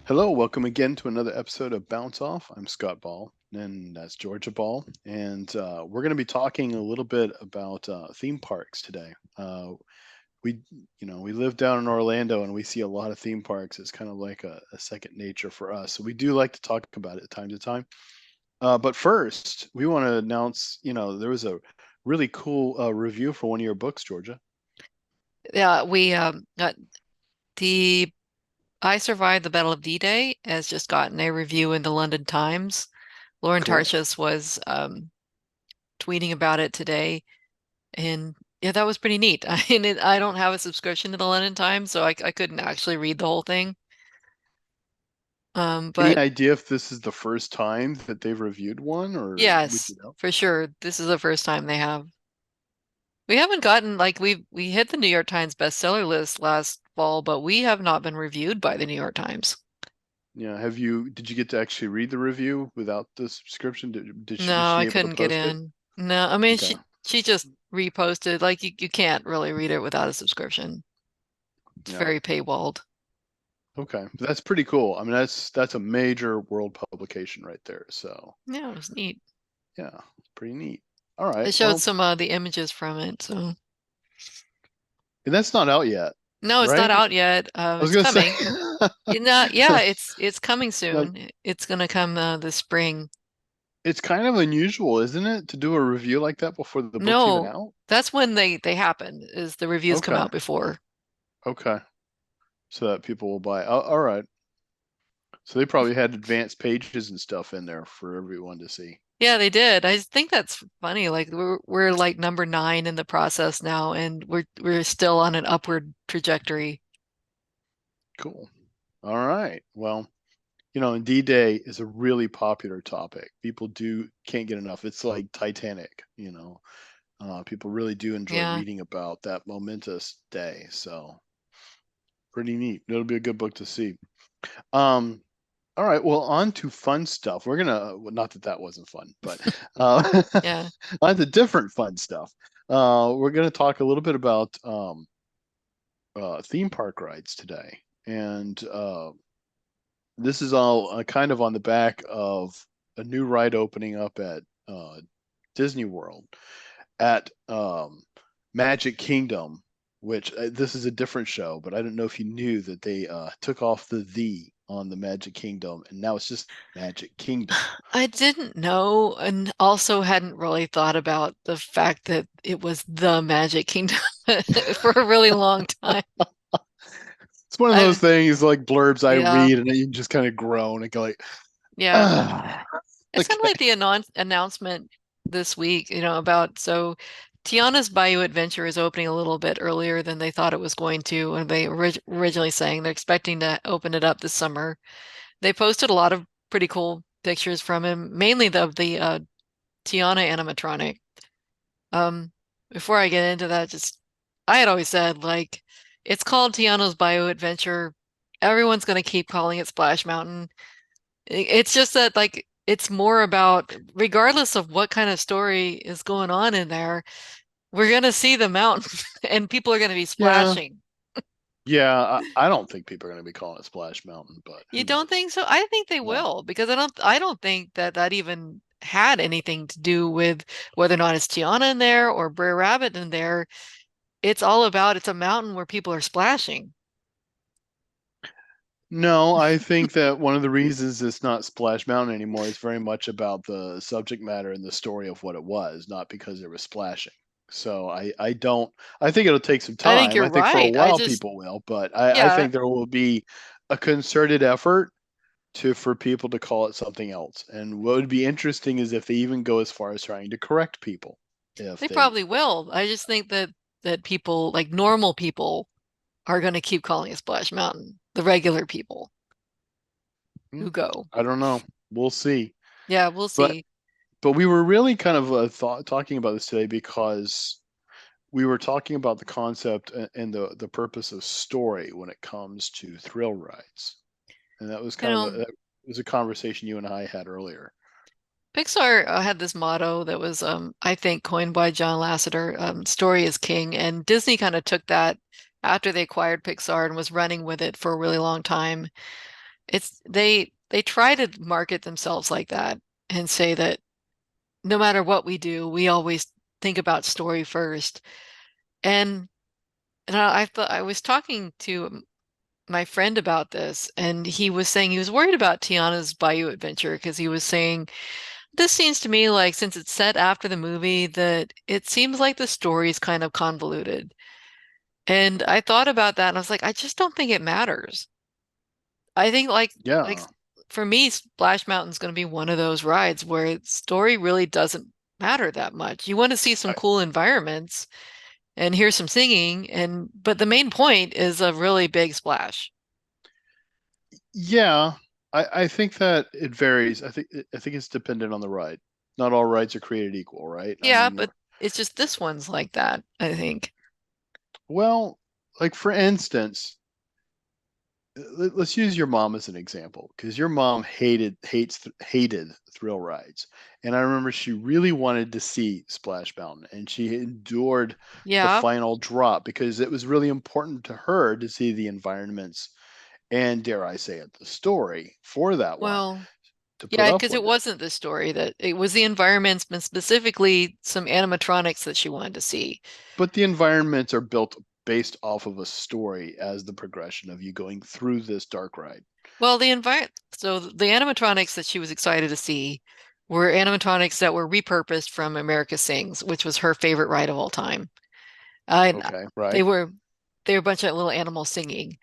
Hello, welcome again to another episode of Bounce Off. I'm Scott Ball, and that's Georgia Ball, and we're going to be talking a little bit about theme parks today. We, we live down in Orlando, and we see a lot of theme parks. It's kind of like a second nature for us, so we do like to talk about it time to time. But first, we want to announce, there was a really cool review for one of your books, Georgia. Yeah, we got the I Survived the Battle of D-Day has just gotten a review in the London Times. Lauren Cool. Tarshis was tweeting about it today, and yeah, that was pretty neat. I don't have a subscription to the London Times, so I couldn't actually read the whole thing. Any But idea if this is the first time that they've reviewed one, or would yes, you know? for sure, this is the first time they have. We haven't gotten like we hit the New York Times bestseller list last fall, but we have not been reviewed by the New York Times. Yeah, did you get to actually read the review without the subscription? Was No, she I able to couldn't get post it? in. No, I mean Okay. she just reposted like you can't really read it without a subscription. It's Yeah. very paywalled. Okay. That's pretty cool. I mean, that's a major world publication right there. So, Yeah, it was neat. yeah, pretty neat. All They right. showed Well, some the images from it. So and that's not out yet, no, it's not right? out yet. I was It's gonna say coming. You know, yeah, it's coming like soon. It's gonna come this spring. it's kind of unusual, isn't it, to do a review like that before the book's even No, out? that's when they happen, is the reviews come Okay. out before. Okay. So that people will buy. All right. So they probably had advanced pages and stuff in there for everyone to see. Yeah, they did. I just think that's funny. Like we're like number 9 in the process now, and we're still on an upward trajectory. Cool. All right. Well, and D-Day is a really popular topic. People do can't get enough. It's like Titanic. People really do enjoy Yeah. reading about that momentous day. So pretty neat. It'll be a good book to see. Um, all right. Well, on to fun stuff. We're gonna well, not that that wasn't fun, but uh, Yeah. on to different fun stuff. We're gonna talk a little bit about theme park rides today, and this is all kind of on the back of a new ride opening up at Disney World at Magic Kingdom, which this is a different show, but I don't know if you knew that they took off the on the Magic Kingdom, and now it's just Magic Kingdom. I didn't know and also hadn't really thought about the fact that it was the Magic Kingdom for a really long time. It's one of those I things like blurbs I yeah, read, and you just kind of groan and go like, yeah. ah, It's kind of okay, like the announcement this week, about so Tiana's Bayou Adventure is opening a little bit earlier than they thought it was going to, and they originally saying they're expecting to open it up this summer. They posted a lot of pretty cool pictures from him, mainly the Tiana animatronic. Um, Before I get into that, just I had always said like it's called Tiana's Bayou Adventure. Everyone's gonna keep calling it Splash Mountain. It's just that like it's more about regardless of what kind of story is going on in there, we're gonna see the mountain and people are gonna be yeah, splashing. yeah. I don't think people are going to be calling it Splash Mountain, but You who don't knows? think so? I think they No. will because I don't think that that even had anything to do with whether or not it's Tiana in there or Brer Rabbit in there. It's all about it's a mountain where people are splashing. No, I think that one of the reasons it's not Splash Mountain anymore is very much about the subject matter and the story of what it was, not because there was splashing. So I don't I think it'll take some I think time. you're I think for a right. I while just people will, but I yeah, think there will be a concerted effort to for people to call it something else. And what would be interesting is if they even go as far as trying to correct people if they they probably will. I just think that people like normal people are going to keep calling it Splash Mountain. The regular people hmm, who go. I don't know. We'll see. Yeah, we'll But see. but we were really kind of talking about this today because we were talking about the concept and the purpose of story when it comes to thrill rides, and that was You kind of know, that was a conversation you and I had earlier. Pixar had this motto that was, I think, coined by John Lasseter, story is king. And Disney kind of took that after they acquired Pixar and was running with it for a really long time. They try to market themselves like that and say that no matter what we do, we always think about story first. And I thought I was talking to my friend about this, and he was saying he was worried about Tiana's Bayou adventure because he was saying this seems to me like since it's set after the movie that it seems like the story is kind of convoluted. And I thought about that and I was like, I just don't think it matters. I think like Yeah. for me, Splash Mountain's going to be one of those rides where story really doesn't matter that much. You want to see some I, cool environments and hear some singing and but the main point is a really big splash. yeah. I think that it varies. I think it's dependent on the ride. Not all rides are created equal, right? I Yeah, mean, but it's just this one's like that, I think. well, like for instance, let's use your mom as an example because your mom hated thrill rides, and I remember she really wanted to see Splash Mountain, and she endured the Yeah, final drop because it was really important to her to see the environments and, dare I say it, the story for that one, well, to put yeah, up because it with it. wasn't the story that it was the environments, but specifically some animatronics that she wanted to see. But the environments are built based off of a story as the progression of you going through this dark ride. Well, the animatronics that she was excited to see were animatronics that were repurposed from America Sings, which was her favorite ride of all time. And Okay, they right? were they were a bunch of little animals singing,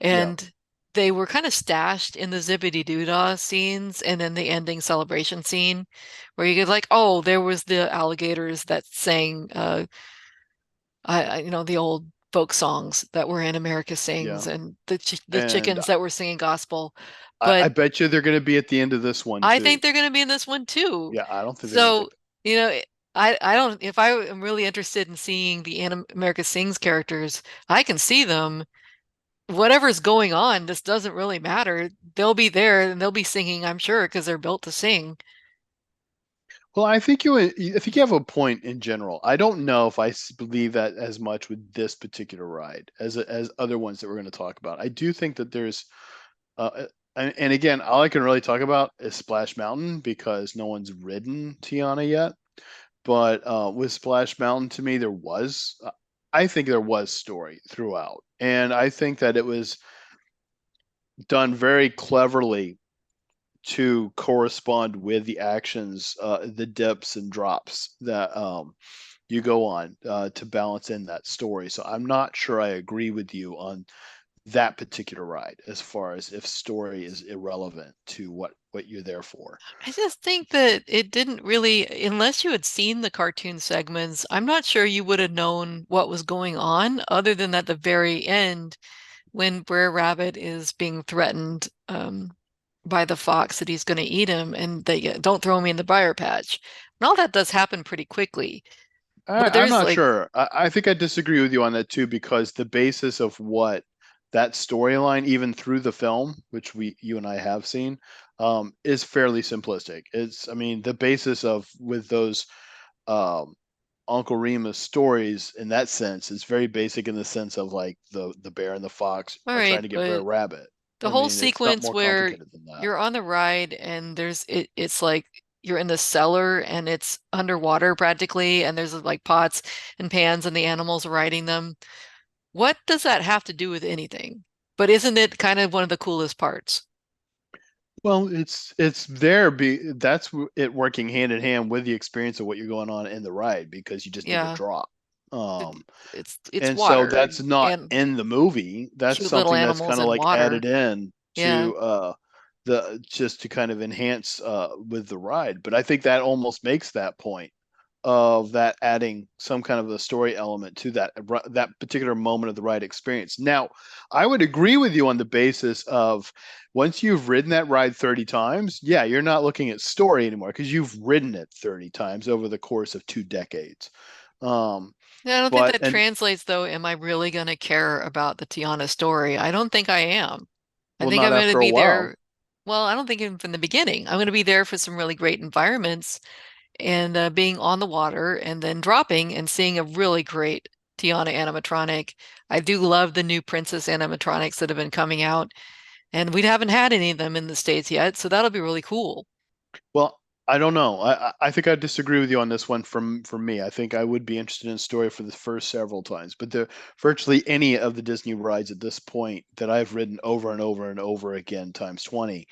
Yeah, and they were kind of stashed in the Zippity Doo-Dah scenes and then the ending celebration scene, where you get like, oh, there was the alligators that sang, the old folk songs that were in America yeah. Sings, and the And chickens that were singing gospel. I But bet you they're going to be at the end of this one I too. think they're going to be in this one too. Yeah, I don't think they're going to So, leave. you know, I don't, if I am really interested in seeing the America Sings characters, I can see them. Whatever's going on, this doesn't really matter. They'll be there and they'll be singing, I'm sure, because they're built to sing. Well, I think you have a point in general. I don't know if believe that as much with this particular ride as other ones that we're going to talk about. I do think that there's and again, all I can really talk about is Splash Mountain because no one's ridden Tiana yet. But with Splash Mountain, to me, I think there was story throughout, and I think that it was done very cleverly to correspond with the actions, the dips and drops that you go on to balance in that story. So I'm not sure I agree with you on that particular ride as far as if story is irrelevant to what you're there for. I just think that it didn't really, unless you had seen the cartoon segments, I'm not sure you would have known what was going on, other than at the very end when Brer Rabbit is being threatened by the fox that he's going to eat him and they don't throw me in the briar patch. And all that does happen pretty quickly. But I'm there's not like, sure. I think I disagree with you on that too, because the basis of what that storyline, even through the film, which you and I have seen, is fairly simplistic. I mean, the basis of with those um, Uncle Remus stories in that sense is very basic in the sense of like the bear and the fox all are trying right, to get Brer but Rabbit. the I whole mean, it's not sequence more where complicated than that. you're on the ride and it's like you're in the cellar and it's underwater practically and there's like pots and pans and the animals are riding them. What does that have to do with anything? But isn't it kind of one of the coolest parts? Well, it's there be that's it working hand in hand with the experience of what you're going on in the ride because you just need a Yeah, drop. it, Um, it's and so water that's not and in the movie. That's cute little something that's animals kind of in like water. added in Yeah. to the just to kind of enhance with the ride. But I think that almost makes that point of that adding some kind of a story element to that particular moment of the ride experience. Now, I would agree with you on the basis of once you've ridden that ride 30 times, yeah, you're not looking at story anymore because you've ridden it 30 times over the course of 2 decades. Um, Yeah, I don't think but that and translates though. Am I really going to care about the Tiana story? I don't think I am. I well, think not I'm going to after a be while. there. Well, I don't think even from the beginning. I'm going to be there for some really great environments and being on the water and then dropping and seeing a really great Tiana animatronic. I do love the new princess animatronics that have been coming out. And we haven't had any of them in the States yet, so that'll be really cool. Well, I don't know. I think I disagree with you on this one from me. I think I would be interested in story for the first several times, but the virtually any of the Disney rides at this point that I've ridden over and over and over again times 20,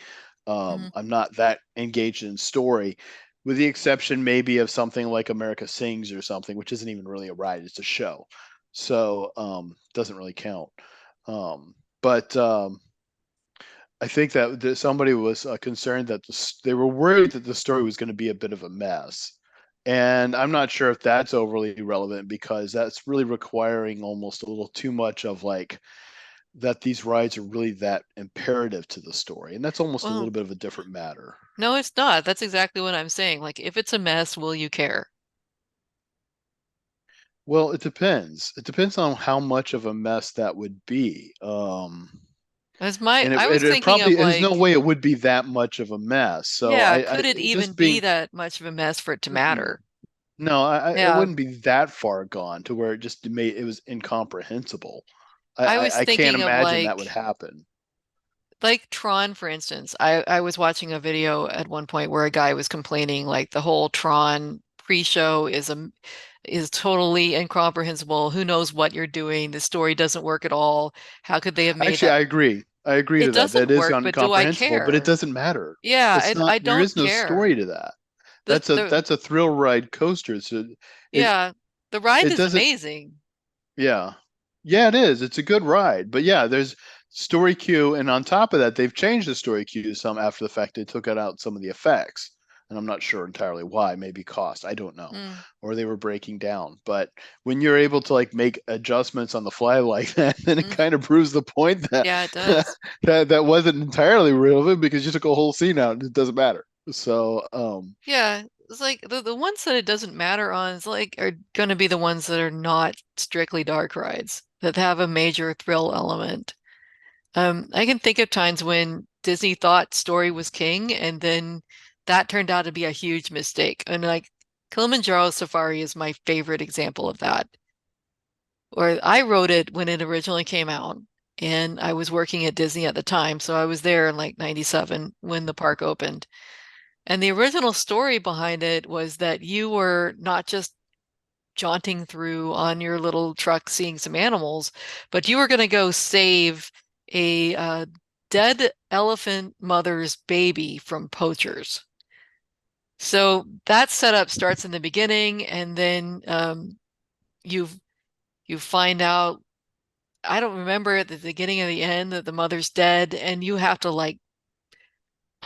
Mhm. I'm not that engaged in story, with the exception maybe of something like America Sings or something, which isn't even really a ride, it's a show. So, doesn't really count. But I think that somebody was concerned that they were worried that the story was going to be a bit of a mess. And I'm not sure if that's overly relevant because that's really requiring almost a little too much of like that these rides are really that imperative to the story. And that's almost a little Well, bit of a different matter. no, it's not. That's exactly what I'm saying. Like, if it's a mess, will you care? Well, it depends. It depends on how much of a mess that would be. And I was it thinking probably, of there's no like, way it would be that much of a mess. So yeah, I could it even just be being, that much of a mess for it to mm-mm. matter? No, it Yeah, wouldn't be that far gone to where it was incomprehensible. I was I can't thinking of imagine that would happen. like Tron, for instance. I was watching a video at one point where a guy was complaining like the whole Tron pre-show is totally incomprehensible. Who knows what you're doing? The story doesn't work at all. How could they have made Actually, that? I agree. I agree It to that. That doesn't is work, but do I incomprehensible, but it care? doesn't matter. Yeah, It's not, I there don't is no care. story to that. The the That's a thrill ride coaster. So it, yeah, the ride it is doesn't, amazing. yeah. Yeah, it is. It's a good ride. But yeah, there's story queue, and on top of that, they've changed the story queue some after the fact. They took out some of the effects, and I'm not sure entirely why. Maybe cost. I don't know. Mm, Or they were breaking down. But when you're able to like make adjustments on the fly like that, then it mm, kind of proves the point that yeah, it does. that wasn't entirely relevant because you took a whole scene out and it doesn't matter. So, Yeah, it's like the ones that it doesn't matter on is like are going to be the ones that are not strictly dark rides that have a major thrill element. I can think of times when Disney thought story was king, and then that turned out to be a huge mistake. And like Kilimanjaro Safari is my favorite example of that. Or I wrote it when it originally came out, and I was working at Disney at the time, so I was there in like 97 when the park opened. And the original story behind it was that you were not just jaunting through on your little truck seeing some animals, but you were going to go save a dead elephant mother's baby from poachers. So that setup starts in the beginning, and then you you find out. I don't remember at the beginning of the end that the mother's dead, and you have to like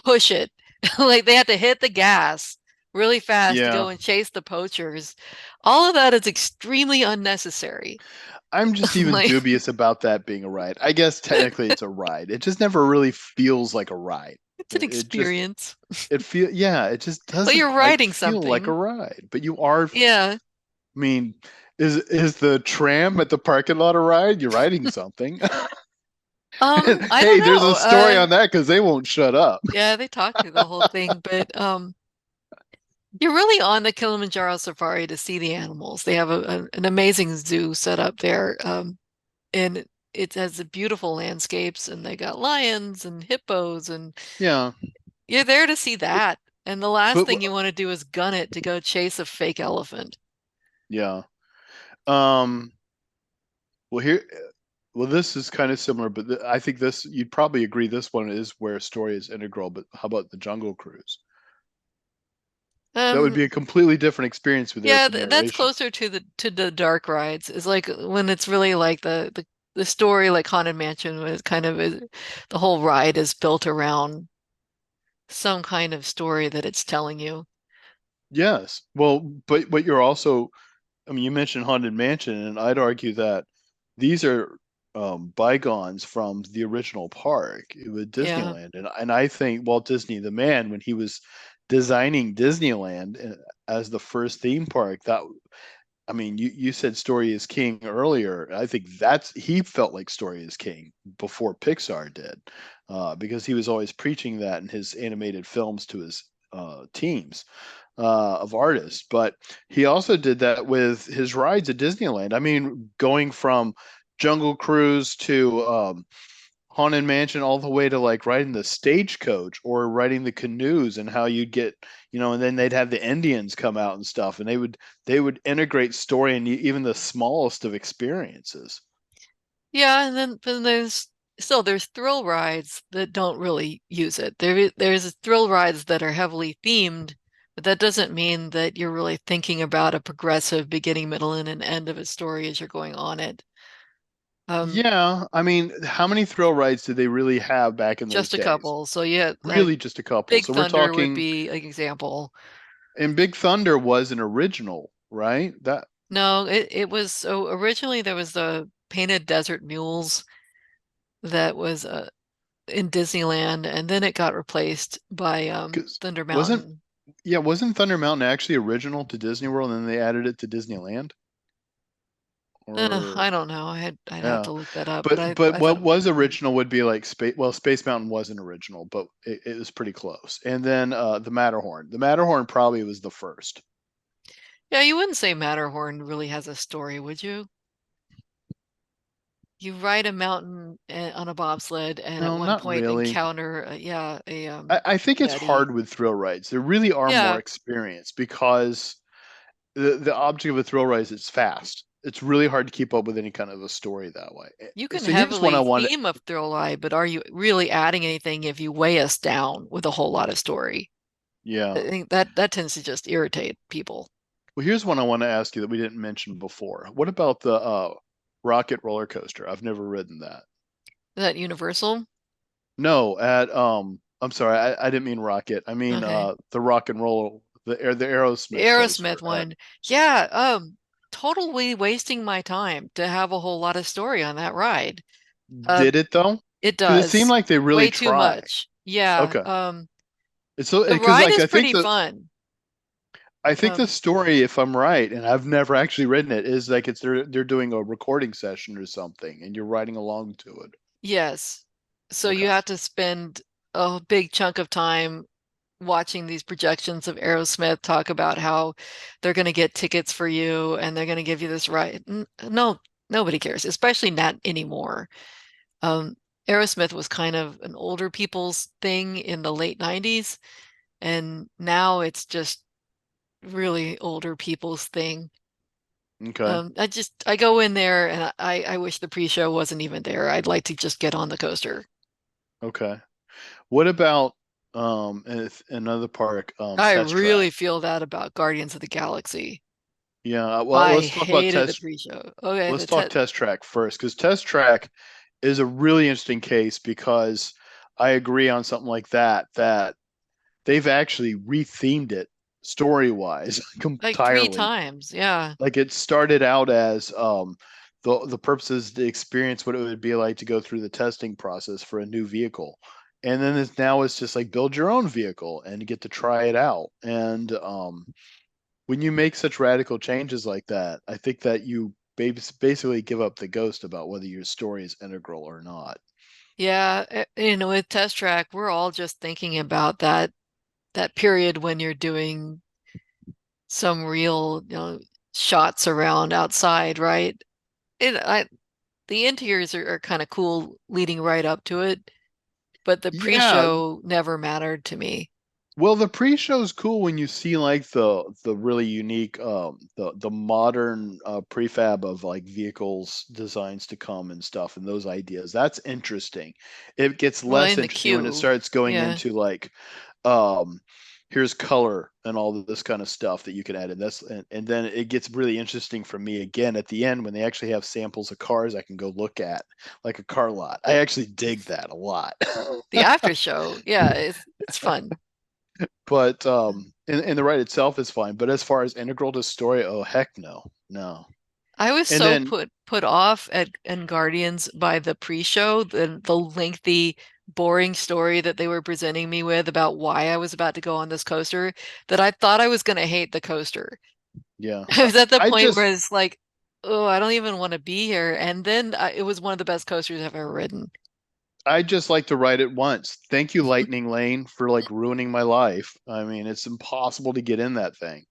push it. Like they have to hit the gas really fast to yeah, go and chase the poachers. All of that is extremely unnecessary. I'm just even Like dubious about that being a ride. I guess technically it's a ride. It just never really feels like a ride. it's an It just experience. yeah, it just Well, doesn't you're quite riding feel like a something. ride. But you are, Yeah. I mean, is the tram at the parking lot a ride? You're riding something. I don't Hey, there's know. a story on that because they won't shut up. Yeah, they talk through the whole thing, but you're really on the Kilimanjaro Safari to see the animals. They have an amazing zoo set up there. And it has the beautiful landscapes, and they got lions and hippos, and Yeah, you're there to see that. And the last but thing you want to do is gun it to go chase a fake elephant. yeah. Um, well here, well this is kind of similar, but I think this you'd probably agree this one is where story is integral. But how about the Jungle Cruise? That would Um, be a completely different experience with yeah, the that's narration. closer to the dark rides. It's like when it's really like the story, like Haunted Mansion, was kind of the whole ride is built around some kind of story that it's telling you. Yes. Well, but you're also, I mean, you mentioned Haunted Mansion, and I'd argue that these are bygones from the original park with Yeah. Disneyland, and I think Walt Disney, the man, when he was designing Disneyland as the first theme park, that I mean, you said Story is King earlier. I think that's he felt like Story is King before Pixar did, because he was always preaching that in his animated films to his teams of artists. But he also did that with his rides at Disneyland. I mean, going from Jungle Cruise to Haunted Mansion all the way to like riding the stagecoach or riding the canoes and how you'd get, and then they'd have the Indians come out and stuff, and they would integrate story in even the smallest of experiences. Yeah, and then there's thrill rides that don't really use it. There's thrill rides that are heavily themed, but that doesn't mean that you're really thinking about a progressive beginning, middle, and an end of a story as you're going on it. Um, Yeah, I mean, how many thrill rides did they really have back in those just a days? couple. So yeah, Really just a couple. Big So we're Thunder would talking, be an example. and Big Thunder was an original, right? That No, it was so originally there was the Painted Desert Mules that was in Disneyland, and then it got replaced by 'cause Thunder wasn't Mountain. yeah, wasn't Thunder Mountain actually original to Disney World and then they added it to Disneyland? Or I don't know. I'd have yeah. to look that up, but But I thought what it was was original. original would be like Space Mountain wasn't original, but it was pretty close. And then the Matterhorn. The Matterhorn probably was the first. Yeah, you wouldn't say Matterhorn really has a story, would you? You ride a mountain on a bobsled, and at No, one not point really. encounter, yeah, a I think it's Yeti. hard with thrill rides. There really are more Yeah, experience because the object of a thrill ride is it's fast. It's really hard to keep up with any kind of a story that way. you can So here's one I heavily want. theme a thrill ride, but are you really adding anything if you weigh us down with a whole lot of story? I Yeah. think that tends to just irritate people. Well, here's one I want to ask you that we didn't mention before. What about the rocket roller coaster? I've never ridden that. Is that Universal? No, at I'm sorry, I didn't mean rocket. I mean Okay. the rock and roll, the The Aerosmith Aerosmith coaster at. one. Yeah, totally wasting my time to have a whole lot of story on that ride. Uh, Did it though? it Because it seemed does. like they really Way too tried. much. Yeah. Okay. It's so The because ride like is pretty fun. I think the Um, story, if I'm right, and I've never actually written it, is like they're doing a recording session or something, and you're riding along to it. yes. So you Okay. have to spend a big chunk of time watching these projections of Aerosmith talk about how they're going to get tickets for you and they're going to give you this ride. No, nobody cares, especially not anymore. Um, Aerosmith was kind of an older people's thing in the late 90s, and now it's just really older people's thing. Okay. I go in there and I wish the pre-show wasn't even there. I'd like to just get on the coaster. Okay. What about another park, I Test really Track? feel that about Guardians of the Galaxy. Yeah, well, I let's talk about hated the Test. pre-show. Okay, Let's talk Test Track first, because Test Track is a really interesting case because I agree on something like that they've actually rethemed it story wise like three entirely. times. Yeah. Like it started out as the purposes to experience what it would be like to go through the testing process for a new vehicle. And then it's just like build your own vehicle and get to try it out. And when you make such radical changes like that, I think that you basically give up the ghost about whether your story is integral or not. Yeah, with Test Track, we're all just thinking about that period when you're doing some real, shots around outside, right? It I The interiors are kind of cool leading right up to it, but the Yeah, pre-show never mattered to me. well, the pre-show's cool when you see like the really unique the modern prefab of like vehicles designs to come and stuff and those ideas. That's interesting. It gets Well, less in the interesting when it queue. starts going Yeah. into like um here's color and all of this kind of stuff that you can add in. And then it gets really interesting for me again at the end when they actually have samples of cars I can go look at like a car lot. I actually dig that a lot. The after show. Yeah, it's fun. But and the ride itself is fine. But as far as integral to story, oh heck no, no. I was And so then put off at in Guardians by the pre-show, the lengthy, boring story that they were presenting me with about why I was about to go on this coaster, that I thought I was going to hate the coaster. yeah, I was at the I point where just it's like, oh, I don't even want to be here. And then it was one of the best coasters I've ever ridden. I just like to ride it once. Thank you, Lightning Lane, for like ruining my life. I mean, it's impossible to get in that thing.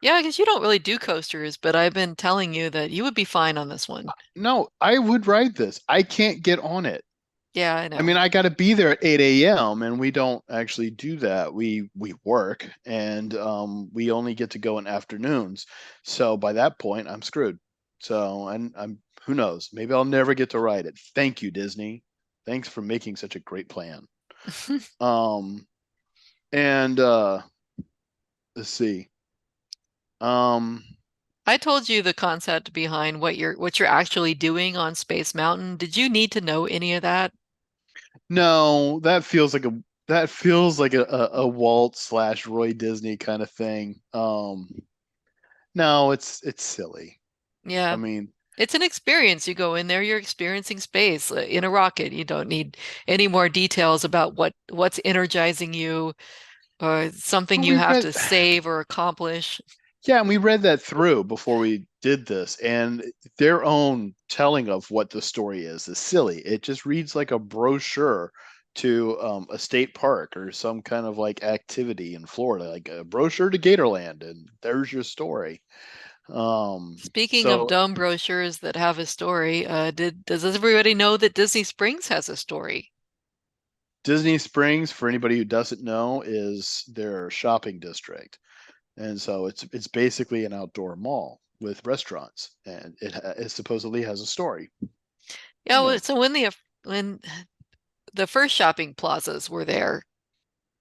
Yeah, because you don't really do coasters, but I've been telling you that you would be fine on this one. No, I would ride this. I can't get on it. Yeah, I I mean, know. I got to be there at 8 a.m. and we don't actually do that. We work and we only get to go in afternoons. So by that point, I'm screwed. So and I'm who knows? Maybe I'll never get to ride it. Thank you, Disney. Thanks for making such a great plan. Um and let's see. Um I told you the concept behind what you're actually doing on Space Mountain. Did you need to know any of that? no, that feels like a Walt slash Roy Disney kind of thing. No, it's silly. I Yeah. mean, It's an experience. You go in there, you're experiencing space in a rocket. You don't need any more details about what's energizing you or something but you we have read, to save or accomplish. yeah, and we read that through before we did this, and their own telling of what the story is silly. It just reads like a brochure to a state park or some kind of like activity in Florida, like a brochure to Gatorland, and there's your story. Speaking of So dumb brochures that have a story, does everybody know that Disney Springs has a story? Disney Springs, for anybody who doesn't know, is their shopping district. And so it's basically an outdoor mall with restaurants, and it supposedly has a story. Yeah, Who well, knows? so when the first shopping plazas were there,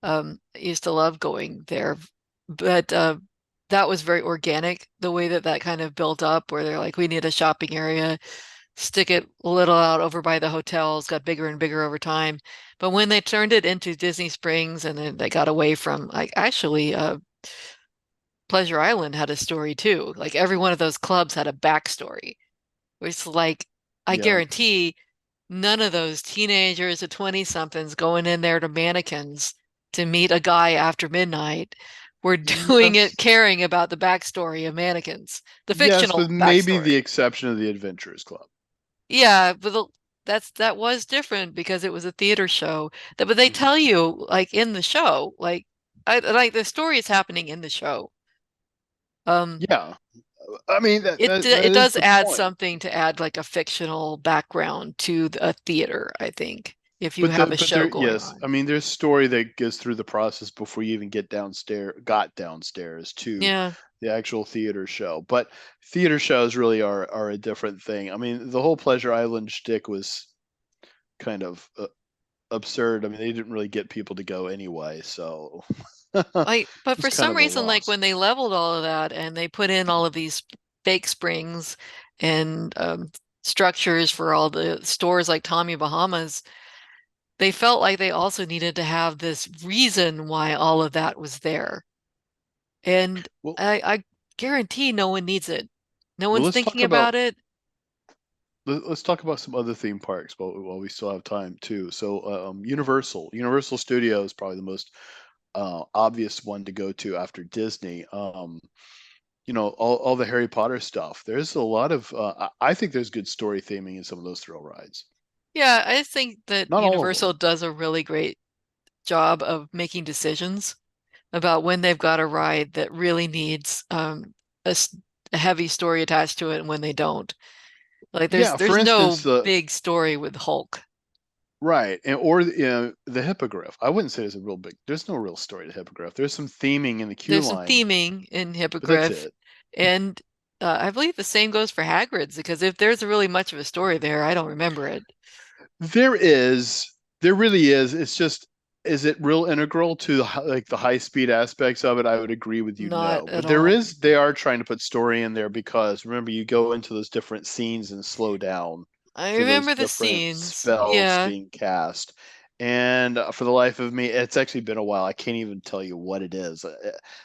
I used to love going there, but that was very organic, the way that that kind of built up, where they're like, we need a shopping area, stick it a little out over by the hotels, got bigger and bigger over time. But when they turned it into Disney Springs and then they got away from, like, actually, Pleasure Island had a story too. Like every one of those clubs had a backstory. It's like, I Yeah, guarantee none of those teenagers or 20 somethings going in there to mannequins to meet a guy after midnight were doing it yes, caring about the backstory of mannequins, the yes, with fictional maybe the backstory. exception of the Adventurers Club. Yeah, but that was different because it was a theater show. But they Mhm. tell you like in the show, like like the story is happening in the show. Um, Yeah, I mean that it is does the add point. something to add like a fictional background to a theater, I think, if you But have a but show there, going yes, I on. mean there's story that goes through the process before you even got downstairs to Yeah. the actual theater show. But theater shows really are a different thing. I mean, the whole Pleasure Island shtick was kind of absurd. I mean, they didn't really get people to go anyway, so But it's for kind some of a reason, like loss. when they leveled all of that and they put in all of these fake springs and structures for all the stores like Tommy Bahama's, they felt like they also needed to have this reason why all of that was there. And Well, I guarantee no one needs it. No well, one's thinking about it. let's talk about some other theme parks while we still have time too. So, Universal Studios is probably the most obvious one to go to after Disney. All the Harry Potter stuff. There's a lot of I think there's good story theming in some of those thrill rides. Yeah, I think that Not all of them. Universal does a really great job of making decisions about when they've got a ride that really needs a, s- a heavy story attached to it and when they don't. Like Yeah, for there's instance, no big story with Hulk. right, and or the hippogriff. I wouldn't say there's a real big. There's no real story to hippogriff. There's some theming in the queue There's some line, theming in but that's Hippogriff, it. and I believe the same goes for Hagrid's because if there's really much of a story there, I don't remember it. There is, there really is. It's just, is it real integral to like the high speed aspects of it? I would agree with you, Not no. at But there all. is, they are trying to put story in there because remember, you go into those different scenes and slow down I for those remember the different scenes. spells Yeah, being cast. And for the life of me, it's actually been a while. I can't even tell you what it is.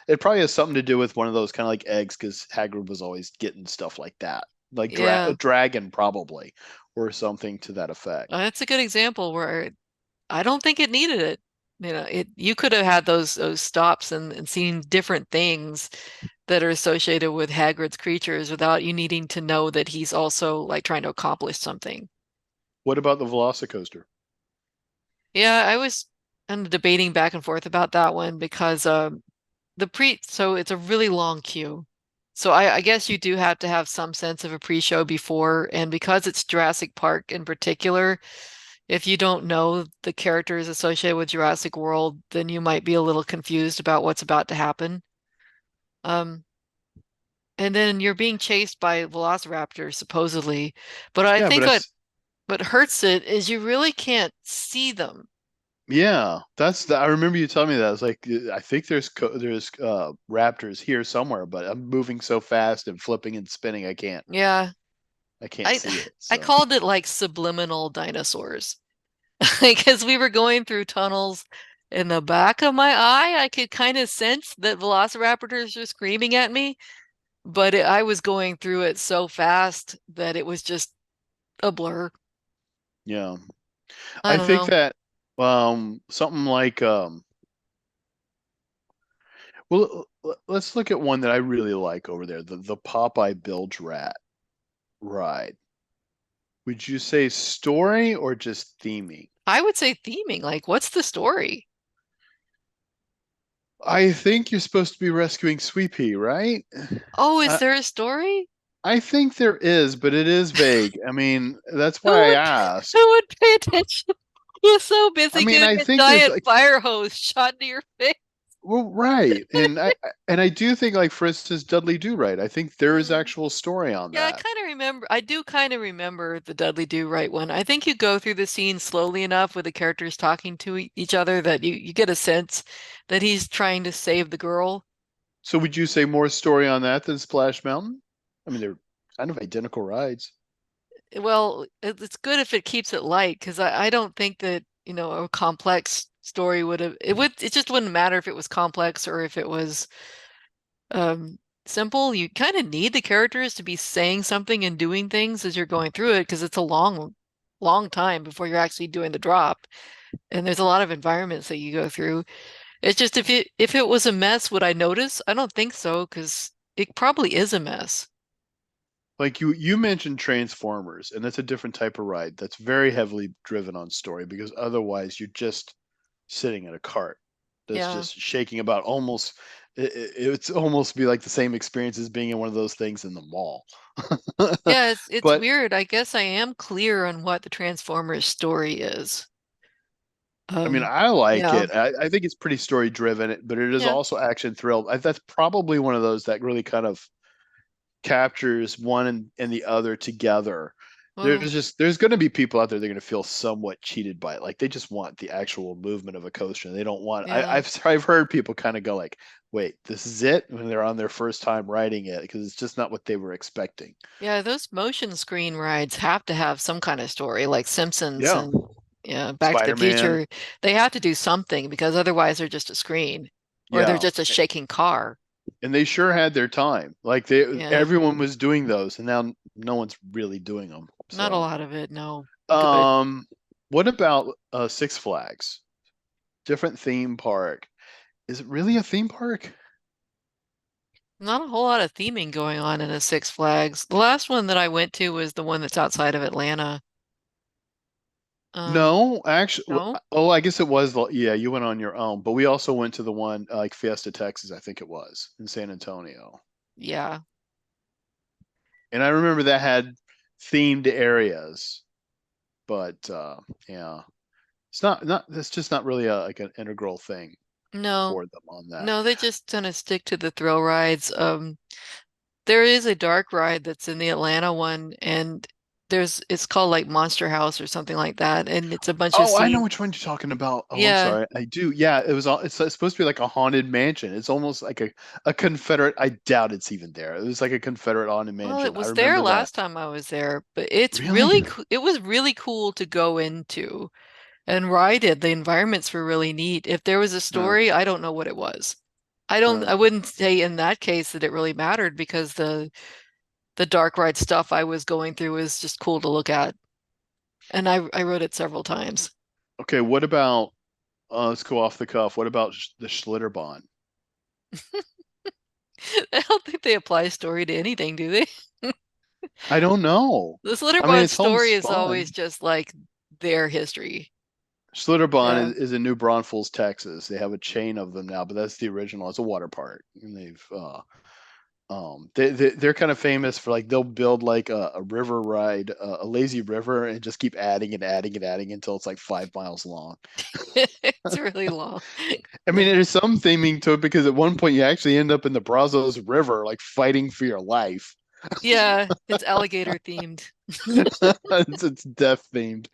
It probably has something to do with one of those kind of like eggs because Hagrid was always getting stuff like that, like a yeah. dragon probably, or something to that effect. That's a good example where I don't think it needed it. It you could have had those stops and seen different things that are associated with Hagrid's creatures without you needing to know that he's also like trying to accomplish something. What about the Velocicoaster? Yeah, I was kind of debating back and forth about that one because so it's a really long queue. So I guess you do have to have some sense of a pre-show before, and because it's Jurassic Park in particular, if you don't know the characters associated with Jurassic World, then you might be a little confused about what's about to happen. Um, and then you're being chased by velociraptors, supposedly. But I Yeah, but think it's what hurts it is you really can't see them. yeah, that's the, I remember you telling me that. I was like, I think there's raptors here somewhere, but I'm moving so fast and flipping and spinning, Yeah, I can't I see it. I So called it like subliminal dinosaurs. Because we were going through tunnels in the back of my eye, I could kind of sense that velociraptors were screaming at me, but I was going through it so fast that it was just a blur. yeah, I I don't think know. that something like well, let's look at one that I really like over there, the Popeye Bilge Rat ride. Would you say story or just theming? I would say theming. Like, what's the story? I think you're supposed to be rescuing Sweet Pea, right? Oh, is I, there a story? I think there is, but it is vague. I mean, that's Who why I would asked. who would pay attention? You're so I busy mean, getting I a think there's giant like, fire hose shot into your face. well, right, and I do think, like for instance, Dudley Do Right. I think there is Hmm. actual story on Yeah, that. I do kind of remember the Dudley Do Right one. I think you go through the scene slowly enough with the characters talking to each other that you get a sense that he's trying to save the girl. So, would you say more story on that than Splash Mountain? I mean, they're kind of identical rides. Well, it's good if it keeps it light because I don't think that, a complex story it just wouldn't matter if it was complex or if it was um simple. You kind of need the characters to be saying something and doing things as you're going through it because it's a long time before you're actually doing the drop. And there's a lot of environments that you go through. It's just if it was a mess, would I notice? I don't think so because it probably is a mess. Like you mentioned Transformers, and that's a different type of ride that's very heavily driven on story because otherwise you're just sitting in a cart that's Yeah. just shaking about almost it's almost be like the same experience as being in one of those things in the mall. Yeah, it's But weird. I guess I am clear on what the Transformers story is. I mean, I like Yeah. it. I think it's pretty story driven, but it is Yeah. also action thrilled. That's probably one of those that really kind of captures one and the other together. Well, There's going to be people out there that are going to feel somewhat cheated by it. Like they just want the actual movement of a coaster. They don't want. yeah. I've heard people kind of go like, "Wait, this is it?" when they're on their first time riding it because it's just not what they were expecting. Yeah, those motion screen rides have to have some kind of story, like Simpsons Yeah, and yeah, Back to the Spider-Man. Future. They have to do something because otherwise they're just a screen or they're Yeah, just a shaking car. and they sure had their time. Like they Yeah. everyone was doing those, and now no one's really doing them. Not a So, lot of it, no. Good. um, what about Six Flags? Different theme park. Is it really a theme park? Not a whole lot of theming going on in a Six Flags. The last one that I went to was the one that's outside of Atlanta. Um, No, actually. no? Oh, I guess it was. Yeah, you went on your own, but we also went to the one like Fiesta, Texas. I think it was in San Antonio, Yeah. and I remember that had themed areas. But yeah, it's not. That's just not really a like an integral thing No. for them on that. No, they just kind of stick to the thrill rides. There is a dark ride that's in the Atlanta one, and it's called like Monster House or something like that, and it's a bunch of Oh, I know scenes. which one you're talking about. Oh, I'm Yeah. sorry. I do. Yeah, it was all. It's supposed to be like a haunted mansion. It's almost like a Confederate. I doubt it's even there. It was like a Confederate haunted Well, it mansion. I was there remember that. last time I was there, but Really? it was really cool to go into and ride it. The environments were really neat. If there was a Huh, story, I don't know what it was. I huh. wouldn't say in that case that it really mattered because the dark ride stuff I was going through was just cool to look at. And I rode it several times. Okay, what about let's go off the cuff. What about the Schlitterbahn? I don't think they apply story to anything, do they? I don't know. The I mean, Slitterbond it sounds story is always fun. just like their history. Schlitterbahn Yeah. is in New Braunfels, Texas. They have a chain of them now, but that's the original. It's a water park, and they've They're kind of famous for like they'll build like a river ride, a lazy river, and just keep adding and adding and adding until it's like 5 miles long. It's really long. I mean, there's some theming to it because at one point you actually end up in the Brazos River, like fighting for your life. Yeah, it's alligator themed. It's death themed.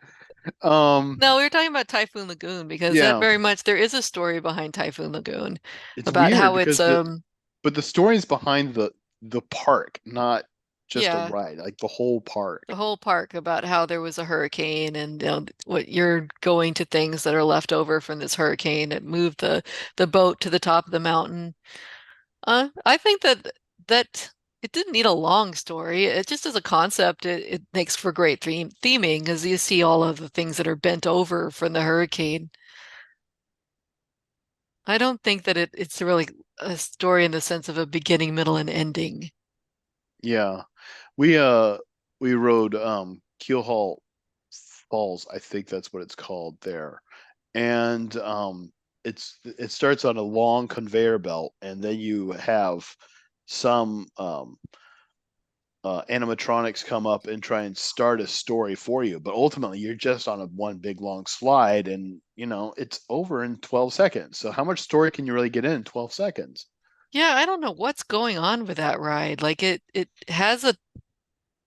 Um, No, we were talking about Typhoon Lagoon because that yeah, very much there is a story behind Typhoon Lagoon it's about weird how it's because but the story's behind the park, not just a yeah, ride, like the whole the park. whole park about how there was a hurricane and what you're going to things that are left over from this hurricane. It moved the boat to the top of the mountain. I think that it didn't need a long story. It just as a concept, it makes for great theming because you see all of the things that are bent over from the hurricane. I don't think that it's really a story in the sense of a beginning, middle, and ending. Yeah. We we rode Keelhaul Falls, I think that's what it's called there. And it starts on a long conveyor belt and then you have some animatronics come up and try and start a story for you. But ultimately you're just on a one big long slide and it's over in 12 seconds. So how much story can you really get in 12 seconds? Yeah, I don't know what's going on with that ride. Like it has an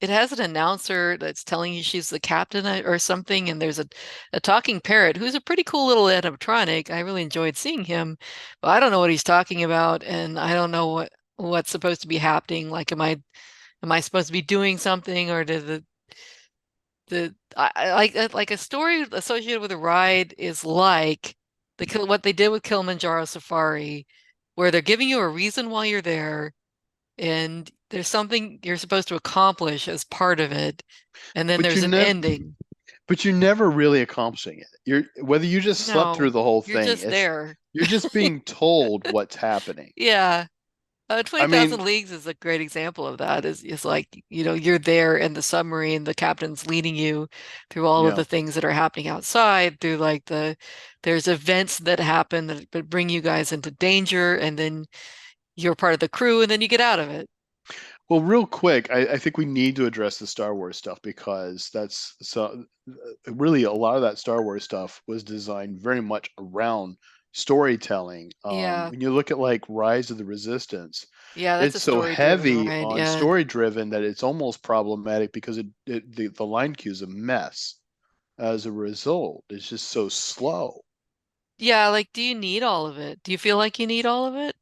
announcer that's telling you she's the captain or something, and there's a talking parrot who's a pretty cool little animatronic. I really enjoyed seeing him, but I don't know what he's talking about, and I don't know what's supposed to be happening. Like, am I supposed to be doing something, or did like a story associated with a ride is like what they did with Kilimanjaro Safari, where they're giving you a reason why you're there, and there's something you're supposed to accomplish as part of it, and then But you there's an never ending. but you're never really accomplishing it. You're whether you just slept through No, the whole you're thing, just it's there. you're just being told what's happening. Yeah. I mean, 20,000 Leagues is a great example of that. Is like, you're there in the submarine, the captain's leading you through all of yeah. the things that are happening outside, through like there's events that happen that bring you guys into danger, and then you're part of the crew, and then you get out of it. Well, real quick, I think we need to address the Star Wars stuff because that's so really a lot of that Star Wars stuff was designed very much around storytelling. Yeah. When you look at like Rise of the Resistance, Yeah, that's it's a so story-driven heavy ride. on Yeah. story driven that it's almost problematic because the line queue is a mess as a result. It's just so slow. Yeah, like, do you need all of it? Do you feel like you need all of it?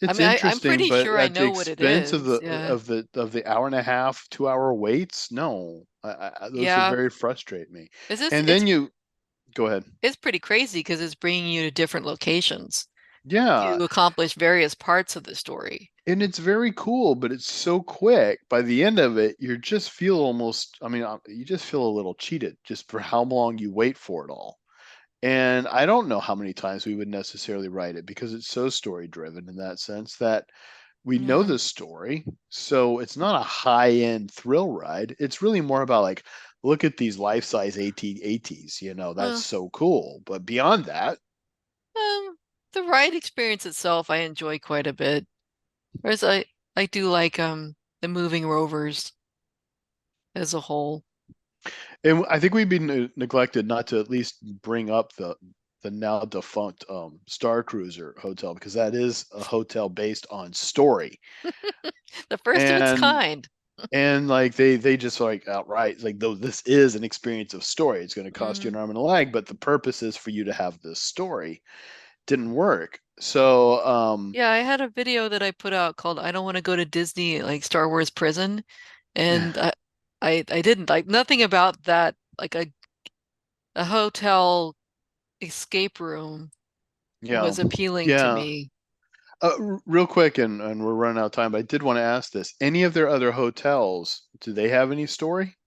I It's mean, I'm interesting, pretty but sure I at the know what it expense of is. the Yeah. of the of the hour and a half, 2 hour waits, no, those would Yeah. very frustrate me. It's just, And then you go ahead. it's pretty crazy because it's bringing you to different locations Yeah, to accomplish various parts of the story. and it's very cool, but it's so quick. By the end of it, you just feel almost, I mean, you just feel a little cheated just for how long you wait for it all. And I don't know how many times we would necessarily write it because it's so story driven in that sense that we know Yeah. the story, so it's not a high-end thrill ride. It's really more about like, look at these life-size AT-ATs, that's Well, so cool. But beyond that, um, the ride experience itself I enjoy quite a bit. Whereas I do like the moving rovers as a whole. and I think we've been neglected not to at least bring up the now defunct Star Cruiser hotel because that is a hotel based on story. The first of its And kind. and like they just like outright like though this is an experience of story, it's going to cost you Hmm. an arm and a leg, but the purpose is for you to have this story. Didn't work. So, Yeah, I had a video that I put out called "I Don't Want to Go to Disney," like Star Wars Prison, and I didn't like nothing about that, like a hotel escape room yeah, was appealing to yeah. me. Real quick, and we're running out of time, but I did want to ask this. Any of their other hotels, do they have any story?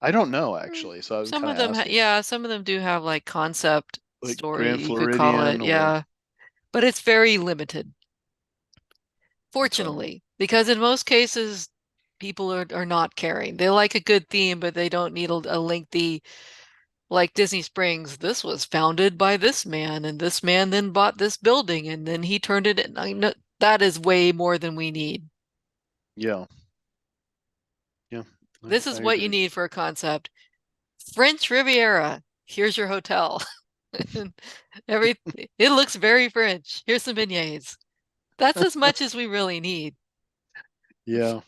I don't know Mm, actually, so I'm some kind of of them, asking. yeah, some of them do have like concept Like story, Grand you could call Floridian it, or yeah, but it's very limited, okay. fortunately, because in most cases, people are not caring. They like a good theme, but they don't need a lengthy, like Disney Springs. This was founded by this man, and this man then bought this building, and then he turned it in. That is way more than we need. Yeah. Yeah. This I is what you agree. need for a concept. French Riviera. Here's your hotel. Every it looks very French. Here's some beignets. That's as much as we really need. Yeah.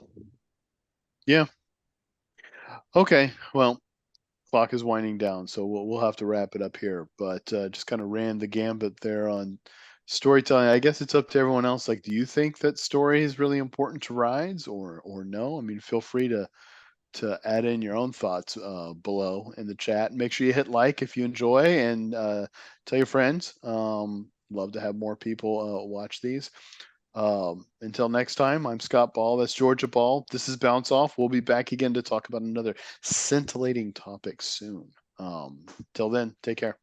Yeah. Okay. Well, clock is winding down, so we'll have to wrap it up here. But just kind of ran the gambit there on storytelling. I guess it's up to everyone else. Like, do you think that story is really important to rides, or no? I mean, feel free to add in your own thoughts below in the chat. Make sure you hit like if you enjoy, and tell your friends. Love to have more people watch these. Until next time, I'm Scott Ball. That's Georgia Ball. This is Bounce Off. We'll be back again to talk about another scintillating topic soon. Till then, take care.